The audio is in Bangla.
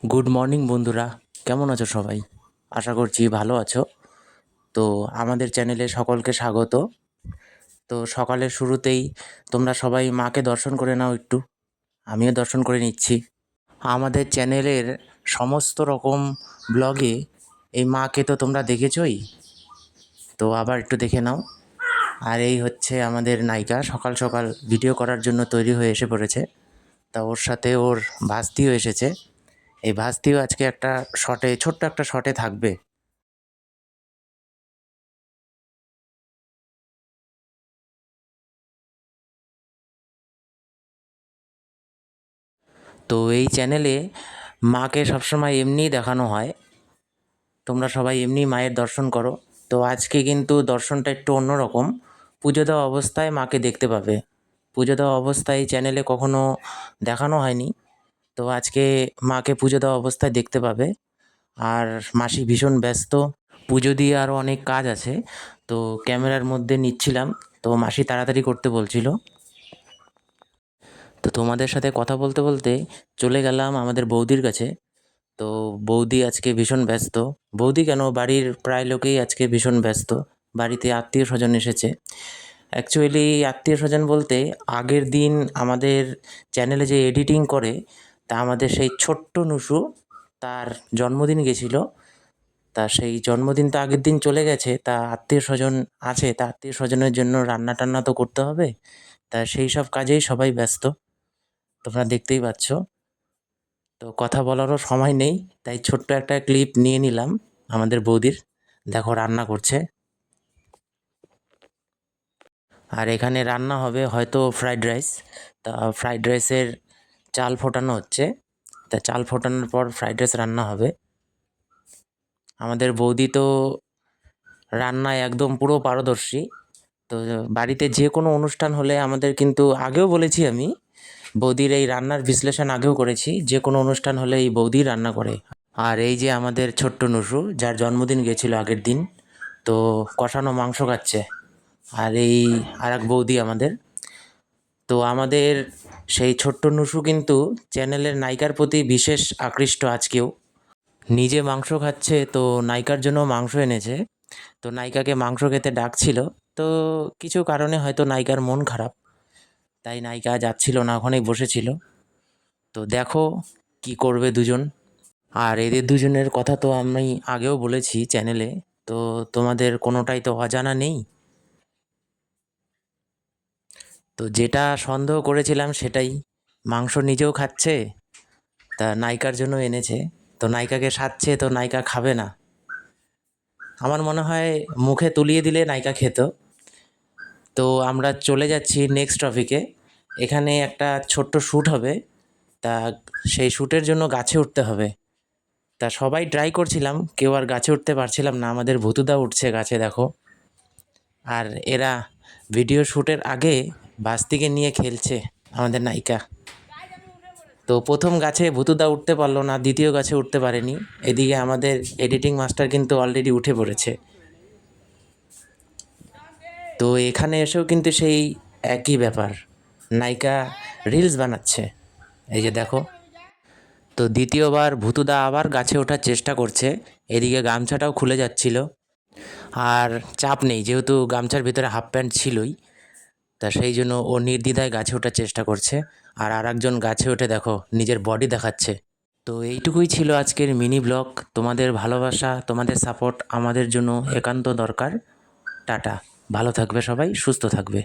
গুড মর্নিং বন্ধুরা, কেমন আছো সবাই? আশা করছি ভালো আছো। তো আমাদের চ্যানেলে সকলকে স্বাগত। তো সকালের শুরুতেই তোমরা সবাই মাকে দর্শন করে নাও একটু। আমিও দর্শন করে নিচ্ছি। আমাদের চ্যানেলের সমস্ত রকম ব্লগে এই মাকে তো তোমরা দেখেছই, তো আবার একটু দেখে নাও। আর এই হচ্ছে আমাদের নায়িকা, সকাল সকাল ভিডিও করার জন্য তৈরি হয়ে এসে পড়েছে। তা ওর সাথে ওর ভাস্তিও এসেছে। এই ভাস্তিও আজকে একটা শটে, ছোট্ট একটা শটে থাকবে। তো এই চ্যানেলে মাকে সবসময় এমনিই দেখানো হয়, তোমরা সবাই এমনি মায়ের দর্শন করো। তো আজকে কিন্তু দর্শনটা একটু অন্যরকম। পুজো দেওয়া অবস্থায় মাকে দেখতে পাবে। পুজো দেওয়া অবস্থায় এই চ্যানেলে কখনো দেখানো হয়নি, তো আজকে মাকে পুজো দেওয়া অবস্থায় দেখতে পাবে। আর মাসি ভীষণ ব্যস্ত, পুজো দিয়ে আরও অনেক কাজ আছে, তো ক্যামেরার মধ্যে নিচ্ছিলাম, তো মাসি তাড়াতাড়ি করতে বলছিল। তো তোমাদের সাথে কথা বলতে বলতে চলে গেলাম আমাদের বৌদির কাছে। তো বৌদি আজকে ভীষণ ব্যস্ত। বৌদি কেন, বাড়ির প্রায় লোকেই আজকে ভীষণ ব্যস্ত। বাড়িতে আত্মীয় স্বজন এসেছে। অ্যাকচুয়ালি আত্মীয় স্বজন বলতে আগের দিন আমাদের চ্যানেলে যে এডিটিং করে, তা আমাদের সেই ছোট্ট নুসু, তার জন্মদিন গেছিলো। তা সেই জন্মদিন তো আগের দিন চলে গেছে, তা আত্মীয় স্বজন আছে, তা আত্মীয় স্বজনের জন্য রান্না টান্না তো করতে হবে। তা সেই সব কাজেই সবাই ব্যস্ত, তোমরা দেখতেই পাচ্ছ। তো কথা বলারও সময় নেই, তাই ছোট্ট একটা ক্লিপ নিয়ে নিলাম আমাদের বৌদির। দেখো রান্না করছে। আর এখানে রান্না হবে হয়তো ফ্রাইড রাইস। তা ফ্রাইড রাইসের চাল ফোটানো হচ্ছে। তা চাল ফোটানোর পর ফ্রাইড রাইস রান্না হবে। আমাদের বৌদি তো রান্নায় একদম পুরো পারদর্শী। তো বাড়িতে যে কোনো অনুষ্ঠান হলে আমাদের কিন্তু, আগেও বলেছি আমি, বৌদির এই রান্নার বিশ্লেষণ আগেও করেছি, যে কোনো অনুষ্ঠান হলে এই বৌদি রান্না করে। আর এই যে আমাদের ছোট্ট নুসু, যার জন্মদিন গেছিলো আগের দিন, তো কষানো মাংস খাচ্ছে। আর এই আর এক বৌদি আমাদের। তো আমাদের সেই ছোট্ট নুসু কিন্তু চ্যানেলের নায়িকার প্রতি বিশেষ আকৃষ্ট আজকেও। নিজে মাংস খাচ্ছে, তো নায়িকার জন্য মাংস এনেছে। তো নায়িকাকে মাংস খেতে ডাকছিল। তো কিছু কারণে হয়তো নায়িকার মন খারাপ, তাই নায়িকা যাচ্ছিল না, ওখানেই বসেছিল। তো দেখো কি করবে দুজন। আর এদের দুজনের কথা তো আমি আগেও বলেছি চ্যানেলে, তো তোমাদের কোনোটাই তো অজানা নেই। তো যেটা সন্দেহ করেছিলাম সেটাই, মাংস নিজেও খাচ্ছে, তা নায়িকার জন্য এনেছে। তো নায়িকাকে সাধছে, তো নায়িকা খাবে না। আমার মনে হয় মুখে তুলিয়ে দিলে নায়িকা খেত। তো আমরা চলে যাচ্ছি নেক্সট টপিকে। এখানে একটা ছোট্ট শ্যুট হবে, তা সেই শ্যুটের জন্য গাছে উঠতে হবে। তা সবাই ট্রাই করছিলাম, কেউ আর গাছে উঠতে পারছিলাম না। আমাদের ভুতুদা উঠছে গাছে, দেখো। আর এরা ভিডিও শ্যুটের আগে বাস্তিকে নিয়ে খেলছে আমাদের নায়িকা। তো প্রথম গাছে ভুতুদা উঠতে পারলো না, দ্বিতীয় গাছে উঠতে পারেনি। এদিকে আমাদের এডিটিং মাস্টার কিন্তু অলরেডি উঠে পড়েছে। তো এখানে এসেও কিন্তু সেই একই ব্যাপার, নায়িকা রিলস বানাচ্ছে, এই যে দেখো। তো দ্বিতীয়বার ভুতুদা আবার গাছে ওঠার চেষ্টা করছে। এদিকে গামছাটাও খুলে যাচ্ছিল। আর চাপ নেই, যেহেতু গামছার ভিতরে হাফ প্যান্ট ছিলই, তা সেই জন্য ও নির্দ্বিধায় গাছে ওঠার চেষ্টা করছে। আর আরেকজন গাছে উঠে দেখো নিজের বডি দেখাচ্ছে। তো এইটুকুই ছিল আজকের মিনি ব্লগ। তোমাদের ভালোবাসা, তোমাদের সাপোর্ট আমাদের জন্য একান্ত দরকার। টাটা, ভালো থাকবে সবাই, সুস্থ থাকবে।